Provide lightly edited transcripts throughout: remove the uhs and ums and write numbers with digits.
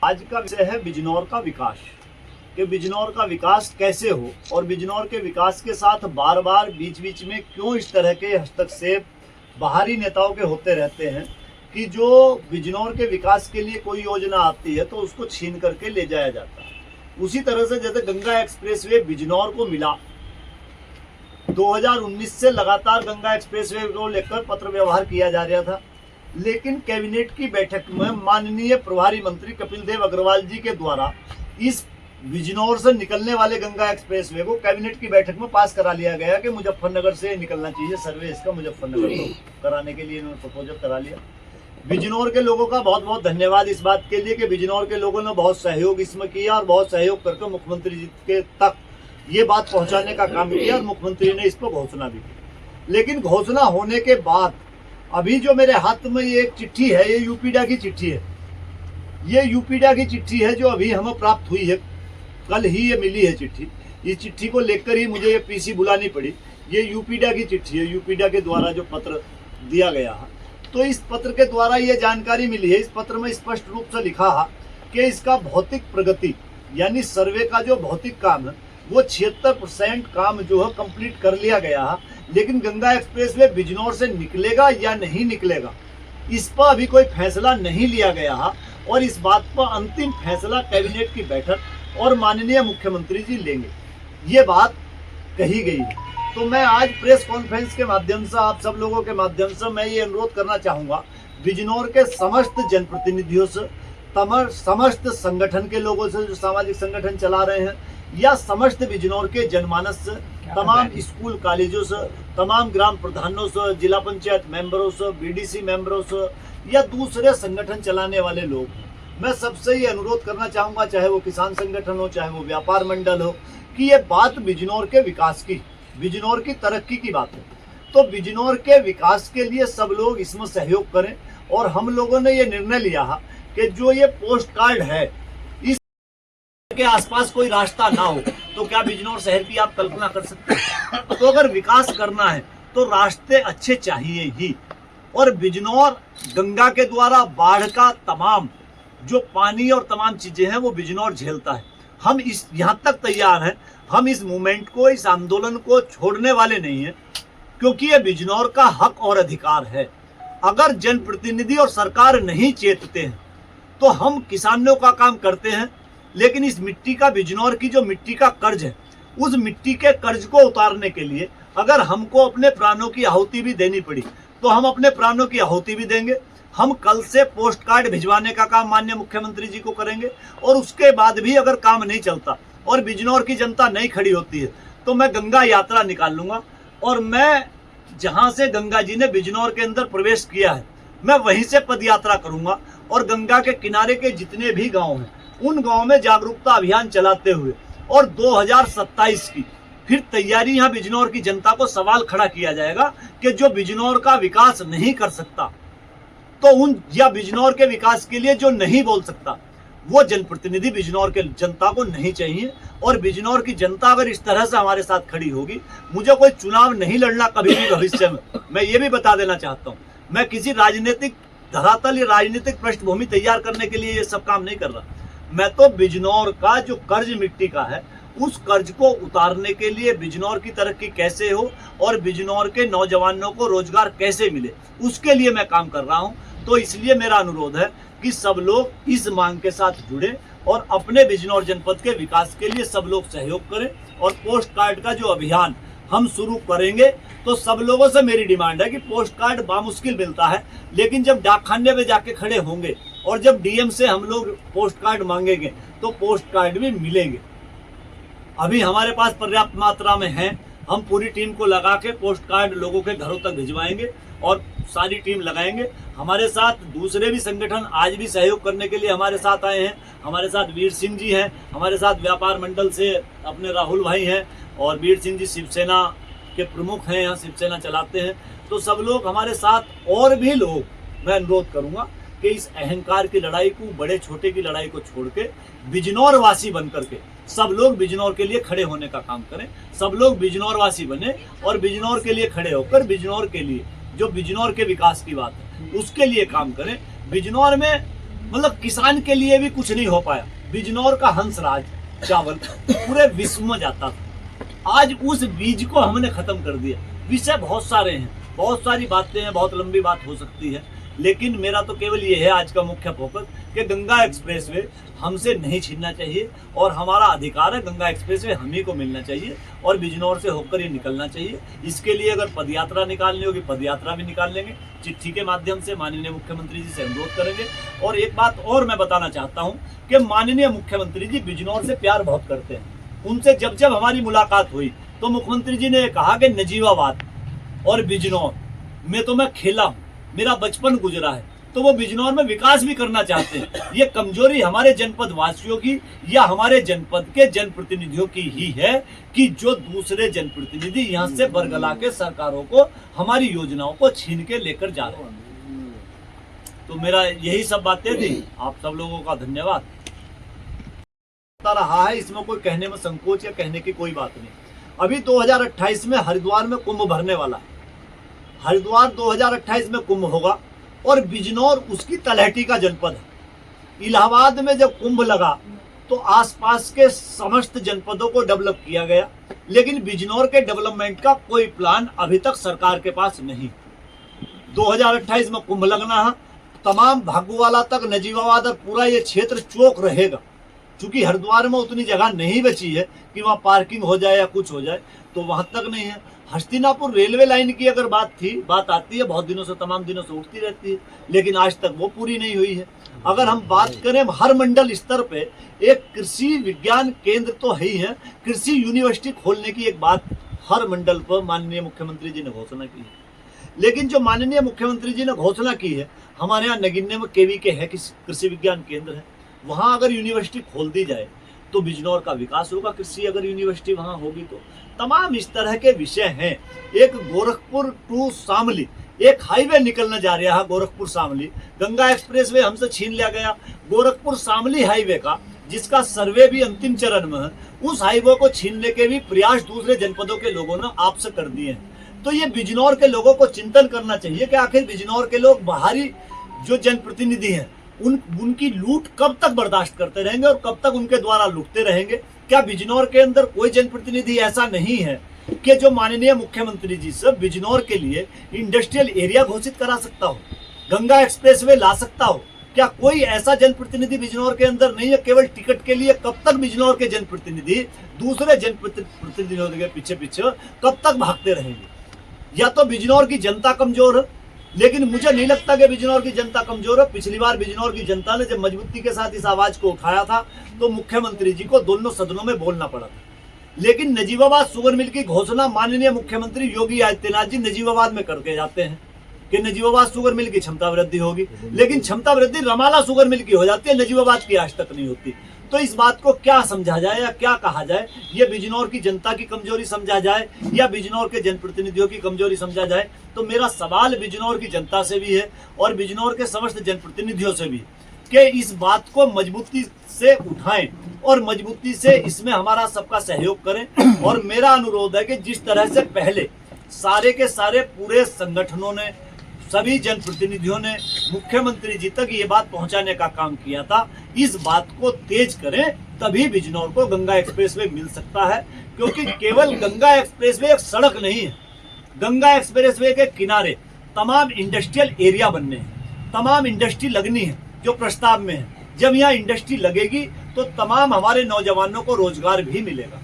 आज का विषय है बिजनौर का विकास, कि बिजनौर का विकास कैसे हो और बिजनौर के विकास के साथ बार बार बीच बीच में क्यों इस तरह के हस्तक्षेप बाहरी नेताओं के होते रहते हैं कि जो बिजनौर के विकास के लिए कोई योजना आती है तो उसको छीन करके ले जाया जाता है। उसी तरह से जैसे गंगा एक्सप्रेसवे बिजनौर को मिला, 2019 से लगातार गंगा एक्सप्रेसवे को लेकर पत्र व्यवहार किया जा रहा था, लेकिन कैबिनेट की बैठक में माननीय प्रभारी मंत्री कपिल देव अग्रवाल जी के द्वारा इस बिजनौर से निकलने वाले गंगा एक्सप्रेसवे को कैबिनेट की बैठक में पास करा लिया गया कि मुजफ्फरनगर से निकलना चाहिए, सर्वे इसका मुजफ्फरनगर को कराने के लिए इन्होंने प्रपोजल करा लिया। बिजनौर के लोगों का बहुत बहुत धन्यवाद इस बात के लिए कि बिजनौर के लोगों ने बहुत सहयोग इसमें किया और बहुत सहयोग करके मुख्यमंत्री जी के तक ये बात पहुंचाने का काम किया और मुख्यमंत्री ने इस पर घोषणा भी की। लेकिन घोषणा होने के बाद अभी जो मेरे हाथ में ये एक चिट्ठी है, ये यूपीडा की चिट्ठी है, ये यूपीडा की चिट्ठी है जो अभी हमें प्राप्त हुई है, कल ही ये मिली है चिट्ठी। इस चिट्ठी को लेकर ही मुझे ये पीसी बुलानी पड़ी। ये यूपीडा की चिट्ठी है, यूपीडा के द्वारा जो पत्र दिया गया है, तो इस पत्र के द्वारा ये जानकारी मिली है। इस पत्र में स्पष्ट रूप से लिखा है कि इसका भौतिक प्रगति यानी सर्वे का जो भौतिक काम है वो 76% काम जो है कंप्लीट कर लिया गया है, लेकिन गंगा एक्सप्रेसवे बिजनौर से निकलेगा या नहीं निकलेगा इस पर अभी कोई फैसला नहीं लिया गया है और इस बात पर अंतिम फैसला कैबिनेट की बैठक और माननीय मुख्यमंत्री जी लेंगे, ये बात कही गई है। तो मैं आज प्रेस कॉन्फ्रेंस के माध्यम से आप सब लोगों के माध्यम से मैं ये अनुरोध करना चाहूँगा बिजनौर के समस्त जनप्रतिनिधियों से, समस्त संगठन के लोगों से जो सामाजिक संगठन चला रहे हैं, या समस्त बिजनौर के जनमानस से, तमाम स्कूल कॉलेजों से, तमाम ग्राम प्रधानों से, जिला पंचायत मेंबरों से, बीडीसी मेंबरों से या दूसरे संगठन चलाने वाले लोग, मैं सबसे ये अनुरोध करना चाहूँगा, चाहे वो किसान संगठन हो, चाहे वो व्यापार मंडल हो, कि ये बात बिजनौर के विकास की, बिजनौर की तरक्की की बात है। तो बिजनौर के विकास के लिए सब लोग इसमें सहयोग करें और हम लोगों ने ये निर्णय लिया है कि जो ये पोस्ट कार्ड है इस के आसपास कोई रास्ता ना हो तो क्या बिजनौर शहर की आप कल्पना कर सकते हैं? तो अगर विकास करना है तो रास्ते अच्छे चाहिए ही। और बिजनौर गंगा के द्वारा बाढ़ का तमाम जो पानी और तमाम चीजें हैं वो बिजनौर झेलता है। हम इस यहाँ तक तैयार हैं, हम इस मूवमेंट को, इस आंदोलन को छोड़ने वाले नहीं हैं, क्योंकि ये बिजनौर का हक और अधिकार है। अगर जनप्रतिनिधि और सरकार नहीं चेतते हैं तो हम किसानों का काम करते हैं, लेकिन इस मिट्टी का, बिजनौर की जो मिट्टी का कर्ज है, उस मिट्टी के कर्ज को उतारने के लिए अगर हमको अपने प्राणों की आहुति भी देनी पड़ी तो हम अपने प्राणों की आहुति भी देंगे। हम कल से पोस्ट कार्ड भिजवाने का काम माननीय मुख्यमंत्री जी को करेंगे और उसके बाद भी अगर काम नहीं चलता और बिजनौर की जनता नहीं खड़ी होती है तो मैं गंगा यात्रा निकाल लूंगा और मैं जहां से गंगा जी ने बिजनौर के अंदर प्रवेश किया है मैं वहीं से पद यात्रा करूंगा और गंगा के किनारे के जितने भी गांव हैं उन गांव में जागरूकता अभियान चलाते हुए और 2027 की फिर तैयारी यहाँ बिजनौर की जनता को सवाल खड़ा किया जाएगा कि जो बिजनौर का विकास नहीं कर सकता तो उन, या बिजनौर के विकास के लिए जो नहीं बोल सकता, वो जनप्रतिनिधि बिजनौर के जनता को नहीं चाहिए। और बिजनौर की जनता अगर इस तरह से हमारे साथ खड़ी होगी, मुझे कोई चुनाव नहीं लड़ना कभी भी भविष्य में, मैं ये भी बता देना चाहता हूँ। मैं किसी राजनीतिक धरातल या राजनीतिक पृष्ठभूमि तैयार करने के लिए ये सब काम नहीं कर रहा। मैं तो बिजनौर का जो कर्ज मिट्टी का है उस कर्ज को उतारने के लिए, बिजनौर की तरक्की कैसे हो और बिजनौर के नौजवानों को रोजगार कैसे मिले, उसके लिए मैं काम कर रहा हूं। तो इसलिए मेरा अनुरोध है कि सब लोग इस मांग के साथ जुड़े और अपने बिजनौर जनपद के विकास के लिए सब लोग सहयोग करें। और पोस्ट कार्ड का जो अभियान हम शुरू करेंगे तो सब लोगों से मेरी डिमांड है कि पोस्ट कार्ड बामुश्किल मिलता है, लेकिन जब डाकखाने में जाके खड़े होंगे और जब डीएम से हम लोग पोस्ट कार्ड मांगेंगे तो पोस्ट कार्ड भी मिलेंगे। अभी हमारे पास पर्याप्त मात्रा में है, हम पूरी टीम को लगा के पोस्ट कार्ड लोगों के घरों तक भिजवाएंगे और सारी टीम लगाएंगे। हमारे साथ दूसरे भी संगठन आज भी सहयोग करने के लिए हमारे साथ आए हैं। हमारे साथ वीर सिंह जी हैं, हमारे साथ व्यापार मंडल से अपने राहुल भाई हैं और वीर सिंह जी शिवसेना के प्रमुख हैं, यहाँ शिवसेना चलाते हैं। तो सब लोग हमारे साथ और भी लोग, मैं अनुरोध करूँगा कि इस अहंकार की लड़ाई को, बड़े छोटे की लड़ाई को छोड़ के बिजनौर वासी बन करके सब लोग बिजनौर के लिए खड़े होने का काम करें। सब लोग बिजनौर वासी बने और बिजनौर के लिए खड़े होकर बिजनौर के लिए, जो बिजनौर के विकास की बात है, उसके लिए काम करें। बिजनौर में मतलब किसान के लिए भी कुछ नहीं हो पाया। बिजनौर का हंसराज चावल पूरे विश्व में जाता था, आज उस बीज को हमने खत्म कर दिया। विषय बहुत सारे हैं, बहुत सारी बातें हैं, बहुत लंबी बात हो सकती है, लेकिन मेरा तो केवल ये है आज का मुख्य फोकस कि गंगा एक्सप्रेसवे हमसे नहीं छीनना चाहिए और हमारा अधिकार है। गंगा एक्सप्रेसवे हम ही को मिलना चाहिए और बिजनौर से होकर ये निकलना चाहिए। इसके लिए अगर पदयात्रा निकालनी होगी, पदयात्रा भी निकाल लेंगे, चिट्ठी के माध्यम से माननीय मुख्यमंत्री जी से अनुरोध करेंगे। और एक बात और मैं बताना चाहता हूँ कि माननीय मुख्यमंत्री जी बिजनौर से प्यार बहुत करते हैं। उनसे जब जब हमारी मुलाकात हुई तो मुख्यमंत्री जी ने कहा कि नजीबाबाद और बिजनौर में तो मैं खेला हूँ, मेरा बचपन गुजरा है, तो वो बिजनौर में विकास भी करना चाहते हैं। ये कमजोरी हमारे जनपद वासियों की या हमारे जनपद के जनप्रतिनिधियों की ही है कि जो दूसरे जनप्रतिनिधि यहाँ से बरगला के सरकारों को हमारी योजनाओं को छीन के लेकर जा रहे हैं। तो मेरा यही सब बातें थी। आप सब लोगों का धन्यवाद। रहा है, इसमें कोई कहने में संकोच या कहने की कोई बात नहीं। अभी 2028 में हरिद्वार में कुंभ भरने वाला है। हरिद्वार 2028 में कुंभ होगा और बिजनौर उसकी तलहटी का जनपद है। इलाहाबाद में जब कुंभ लगा तो आसपास के समस्त जनपदों को डेवलप किया गया, लेकिन बिजनौर के डेवलपमेंट का कोई प्लान अभी तक सरकार के पास नहीं। 2028 में कुंभ लगना है, तमाम भागूवाला तक नजीबाबाद और पूरा ये क्षेत्र चौक रहेगा। चूंकि हरिद्वार में उतनी जगह नहीं बची है कि वहाँ पार्किंग हो जाए या कुछ हो जाए, तो वहां तक नहीं है। हस्तिनापुर रेलवे लाइन की अगर बात आती है, बहुत दिनों से, तमाम दिनों से उठती रहती है, लेकिन आज तक वो पूरी नहीं हुई है। अगर हम बात करें हर मंडल स्तर पे एक कृषि विज्ञान केंद्र तो है ही है, कृषि यूनिवर्सिटी खोलने की एक बात हर मंडल पर माननीय मुख्यमंत्री जी ने घोषणा की है। लेकिन जो माननीय मुख्यमंत्री जी ने घोषणा की है, हमारे यहाँ नगिन्ने में केवी के है कृषि विज्ञान केंद्र है, वहां अगर यूनिवर्सिटी खोल दी जाए तो बिजनौर का विकास होगा। कृषि अगर यूनिवर्सिटी वहां होगी तो तमाम इस तरह के विषय हैं। एक गोरखपुर टू शामली एक हाईवे निकलने जा रहा है, गोरखपुर शामली। गंगा एक्सप्रेसवे हमसे छीन लिया गया। गोरखपुर शामली हाईवे का, जिसका सर्वे भी अंतिम चरण में है, उस हाईवे को छीनने के भी प्रयास दूसरे जनपदों के लोगों ने आपसे कर दिए हैं। तो ये बिजनौर के लोगों को चिंतन करना चाहिए कि आखिर बिजनौर के लोग बाहरी जो जनप्रतिनिधि हैं उनकी लूट कब तक बर्दाश्त करते रहेंगे और कब तक उनके द्वारा लूटते रहेंगे। क्या बिजनौर के अंदर कोई जनप्रतिनिधि ऐसा नहीं है कि जो माननीय मुख्यमंत्री जी से बिजनौर के लिए इंडस्ट्रियल एरिया घोषित करा सकता हो, गंगा एक्सप्रेसवे ला सकता हो? क्या कोई ऐसा जनप्रतिनिधि बिजनौर के अंदर नहीं है? केवल टिकट के लिए कब तक बिजनौर के जनप्रतिनिधि दूसरे जनप्रतिनिधियों के पीछे कब तक भागते रहेंगे? या तो बिजनौर की जनता कमजोर है, लेकिन मुझे नहीं लगता कि बिजनौर की जनता कमजोर है। पिछली बार बिजनौर की जनता ने जब मजबूती के साथ इस आवाज को उठाया था तो मुख्यमंत्री जी को दोनों सदनों में बोलना पड़ा था। लेकिन नजीबाबाद शुगर मिल की घोषणा माननीय मुख्यमंत्री योगी आदित्यनाथ जी नजीबाबाद में करके जाते हैं कि नजीबाबाद शुगर मिल की क्षमता वृद्धि होगी, लेकिन क्षमता वृद्धि रमाला शुगर मिल की हो जाती है, नजीबाबाद की आज तक नहीं होती। तो इस बात को क्या समझा जाए या क्या कहा जाए? ये बिजनौर की जनता की कमजोरी समझा जाए या बिजनौर के जनप्रतिनिधियों की कमजोरी समझा जाए? तो मेरा सवाल बिजनौर की जनता से भी है और बिजनौर के समस्त जनप्रतिनिधियों से भी कि इस बात को मजबूती से उठाएं और मजबूती से इसमें हमारा सबका सहयोग करें। और मेरा अनुरोध है कि जिस तरह से पहले सारे के सारे पूरे संगठनों ने, सभी जनप्रतिनिधियों ने मुख्यमंत्री जी तक ये बात पहुंचाने का काम किया था, इस बात को तेज करें, तभी बिजनौर को गंगा एक्सप्रेसवे मिल सकता है। क्योंकि केवल गंगा एक्सप्रेसवे एक सड़क नहीं है, गंगा एक्सप्रेसवे के किनारे तमाम इंडस्ट्रियल एरिया बनने हैं, तमाम इंडस्ट्री लगनी है जो प्रस्ताव में है। जब यहाँ इंडस्ट्री लगेगी तो तमाम हमारे नौजवानों को रोजगार भी मिलेगा।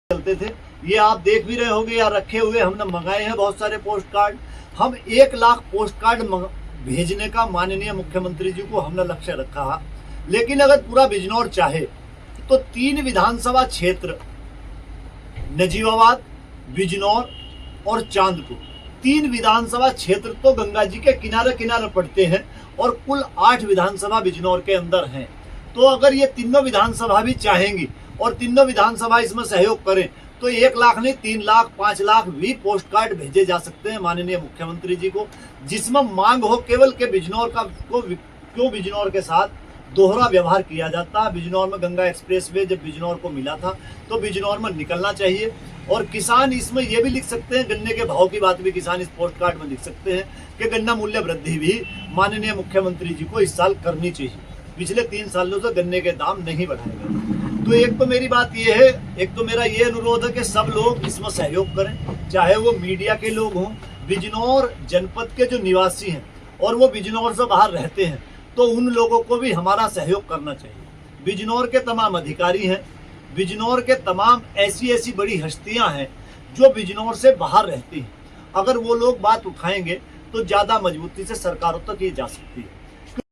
चलते थे, ये आप देख भी रहे होंगे या रखे हुए हमने मंगाए हैं बहुत सारे पोस्ट कार्ड। हम 1 लाख पोस्ट कार्ड भेजने का माननीय मुख्यमंत्री जी को हमने लक्ष्य रखा है। लेकिन अगर पूरा बिजनौर चाहे तो 3 विधानसभा क्षेत्र, नजीबाबाद, बिजनौर और चांदपुर, 3 विधानसभा क्षेत्र तो गंगा जी के किनारे किनारे पड़ते हैं और कुल 8 विधानसभा बिजनौर के अंदर हैं। तो अगर ये तीनों विधानसभा भी चाहेंगी और तीनों विधानसभा इसमें सहयोग करें तो 1 लाख नहीं 3 लाख 5 लाख भी पोस्ट कार्ड भेजे जा सकते हैं माननीय मुख्यमंत्री जी को, जिसमें मांग हो केवल के बिजनौर का क्यों बिजनौर के साथ दोहरा व्यवहार किया जाता है। बिजनौर में गंगा एक्सप्रेसवे जब बिजनौर को मिला था तो बिजनौर में निकलना चाहिए और किसान इसमें ये भी लिख सकते हैं, गन्ने के भाव की बात भी किसान इस पोस्ट कार्ड में लिख सकते हैं कि गन्ना मूल्य वृद्धि भी माननीय मुख्यमंत्री जी को इस साल करनी चाहिए। पिछले 3 सालों से गन्ने के दाम नहीं बढ़ाए गए। तो एक तो मेरी बात ये है, एक तो मेरा ये अनुरोध है कि सब लोग इसमें सहयोग करें, चाहे वो मीडिया के लोग हों, बिजनौर जनपद के जो निवासी हैं और वो बिजनौर से बाहर रहते हैं, तो उन लोगों को भी हमारा सहयोग करना चाहिए। बिजनौर के तमाम अधिकारी हैं, बिजनौर के तमाम ऐसी बड़ी हस्तियां हैं जो बिजनौर से बाहर रहती हैं। अगर वो लोग बात उठाएंगे तो ज़्यादा मजबूती से सरकारों तक ये जा सकती है।